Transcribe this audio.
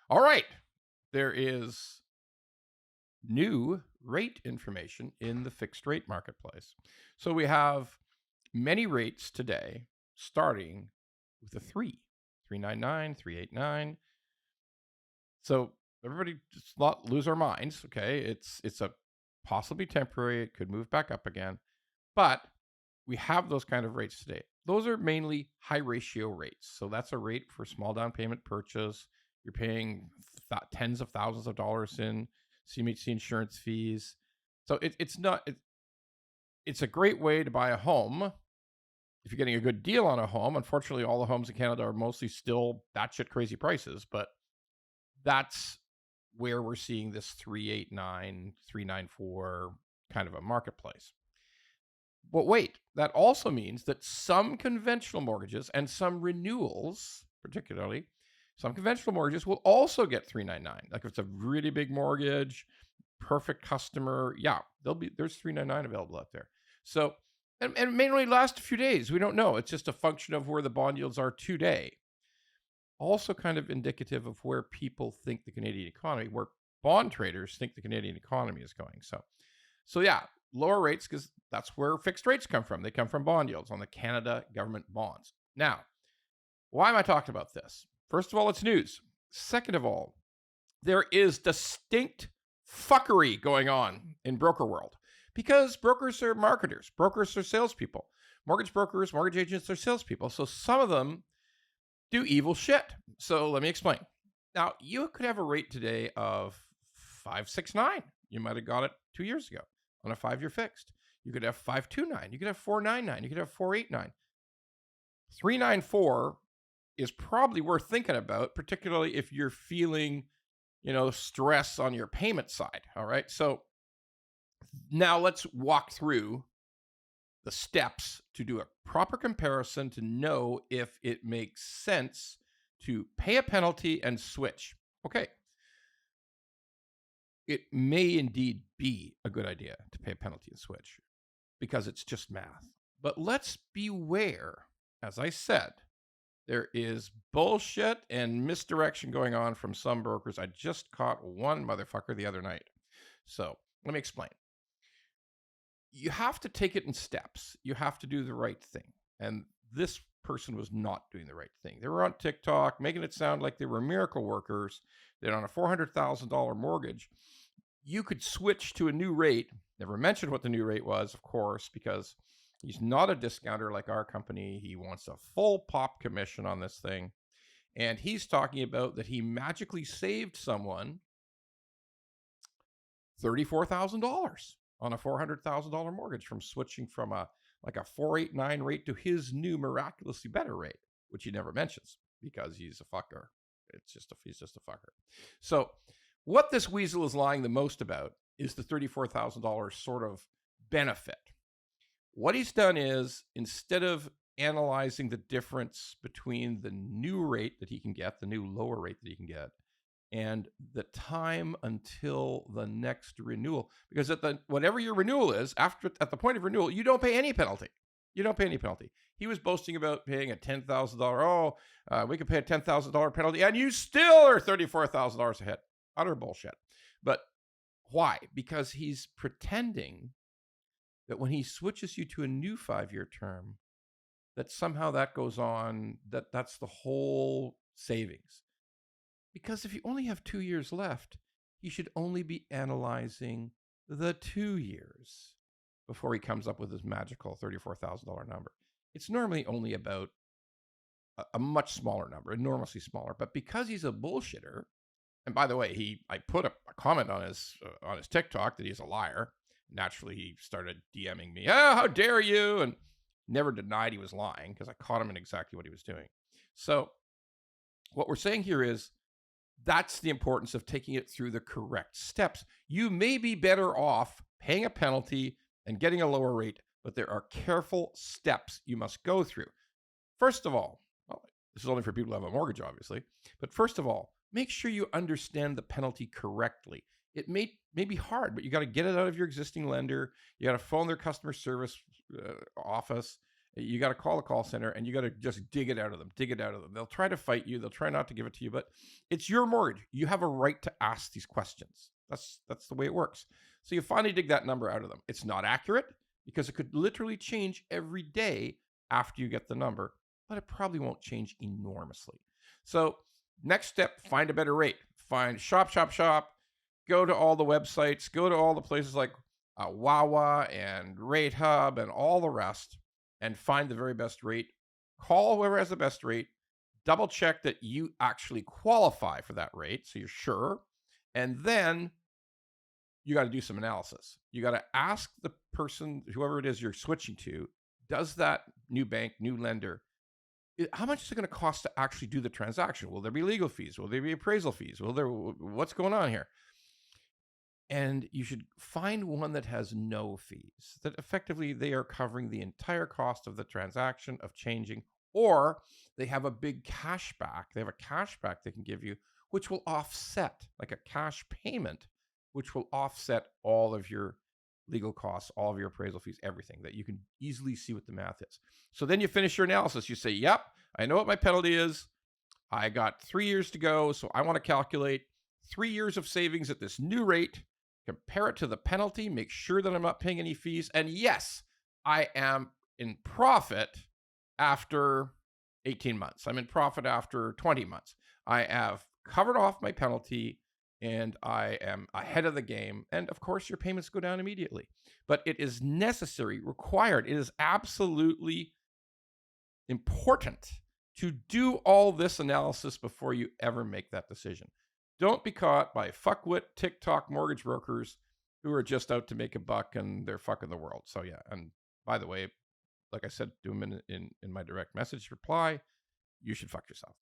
All right. There is new rate information in the fixed rate marketplace. So we have many rates today starting with a 399, 389. So everybody just not lose our minds, okay? It's a possibly temporary, it could move back up again. But we have those kind of rates today. Those are mainly high ratio rates. So that's a rate for small down payment purchase. You're paying tens of thousands of dollars in CMHC insurance fees. So it's not, it's a great way to buy a home if you're getting a good deal on a home. Unfortunately, all the homes in Canada are mostly still batshit crazy prices, but that's where we're seeing this 389, 394 kind of a marketplace. But wait, that also means that some conventional mortgages and some renewals, particularly, some conventional mortgages will also get 399. Like if it's a really big mortgage, perfect customer, yeah, there's 399 available out there. So, and it may only last a few days. We don't know. It's just a function of where the bond yields are today. Also kind of indicative of where people think the Canadian economy, where bond traders think the Canadian economy is going. So yeah, lower rates because that's where fixed rates come from. They come from bond yields on the Canada government bonds. Now, why am I talking about this? First of all, it's news. Second of all, there is distinct fuckery going on in broker world because brokers are marketers, brokers are salespeople, mortgage brokers, mortgage agents are salespeople. So some of them do evil shit. So let me explain. Now, you could have a rate today of 569. You might have got it 2 years ago on a 5-year fixed. You could have 529. You could have 499. You could have 489. 394 is probably worth thinking about, particularly if you're feeling, stress on your payment side. All right. So now let's walk through the steps to do a proper comparison to know if it makes sense to pay a penalty and switch. Okay. It may indeed be a good idea to pay a penalty and switch because it's just math. But let's beware. As I said, there is bullshit and misdirection going on from some brokers. I just caught one motherfucker the other night. So let me explain. You have to take it in steps. You have to do the right thing. And this person was not doing the right thing. They were on TikTok making it sound like they were miracle workers, that on a $400,000 mortgage, you could switch to a new rate. Never mentioned what the new rate was, of course, because he's not a discounter like our company. He wants a full pop commission on this thing. And he's talking about that he magically saved someone $34,000 on a $400,000 mortgage from switching from a 489 rate to his new miraculously better rate, which he never mentions because he's a fucker. He's just a fucker. So what this weasel is lying the most about is the $34,000 sort of benefit. What he's done is, instead of analyzing the difference between the new rate that he can get, the new lower rate that he can get, and the time until the next renewal, because whatever your renewal is, at the point of renewal, you don't pay any penalty. You don't pay any penalty. He was boasting about paying a $10,000. We could pay a $10,000 penalty, and you still are $34,000 ahead. Utter bullshit. But why? Because he's pretending that when he switches you to a new 5-year term, that somehow that goes on, that's the whole savings. Because if you only have 2 years left, he should only be analyzing the 2 years before he comes up with his magical $34,000 number. It's normally only about a much smaller number, enormously smaller. But because he's a bullshitter, and by the way, I put a comment on his TikTok that he's a liar. Naturally, he started DMing me, how dare you? And never denied he was lying because I caught him in exactly what he was doing. So what we're saying here is, that's the importance of taking it through the correct steps. You may be better off paying a penalty and getting a lower rate, but there are careful steps you must go through. First of all, this is only for people who have a mortgage, obviously, but first of all, make sure you understand the penalty correctly. It may be hard, but you got to get it out of your existing lender. You got to phone their customer service office You got to call the call center and you got to just dig it out of them. Dig it out of them. They'll try to fight you. They'll try not to give it to you, but it's your mortgage. You have a right to ask these questions. That's the way it works. So you finally dig that number out of them. It's not accurate because it could literally change every day after you get the number, but it probably won't change enormously. So next step, find a better rate. Find shop. Go to all the websites. Go to all the places like WOWA and Ratehub and all the rest, and find the very best rate. Call whoever has the best rate. Double check that you actually qualify for that rate, so you're sure. And then you got to do some analysis. You got to ask the person, whoever it is you're switching to, does that new bank, new lender, how much is it going to cost to actually do the transaction? Will there be legal fees? Will there be appraisal fees? What's going on here? And you should find one that has no fees, that effectively they are covering the entire cost of the transaction of changing, or they have a big cashback. They have a cashback they can give you, which will offset, like a cash payment, which will offset all of your legal costs, all of your appraisal fees, everything, that you can easily see what the math is. So then you finish your analysis. You say, yep, I know what my penalty is. I got 3 years to go, so I want to calculate 3 years of savings at this new rate, compare it to the penalty, make sure that I'm not paying any fees. And yes, I am in profit after 18 months. I'm in profit after 20 months. I have covered off my penalty and I am ahead of the game. And of course, your payments go down immediately. But it is necessary, required. It is absolutely important to do all this analysis before you ever make that decision. Don't be caught by fuckwit TikTok mortgage brokers who are just out to make a buck and they're fucking the world. So yeah, and by the way, like I said to him in my direct message reply, you should fuck yourself.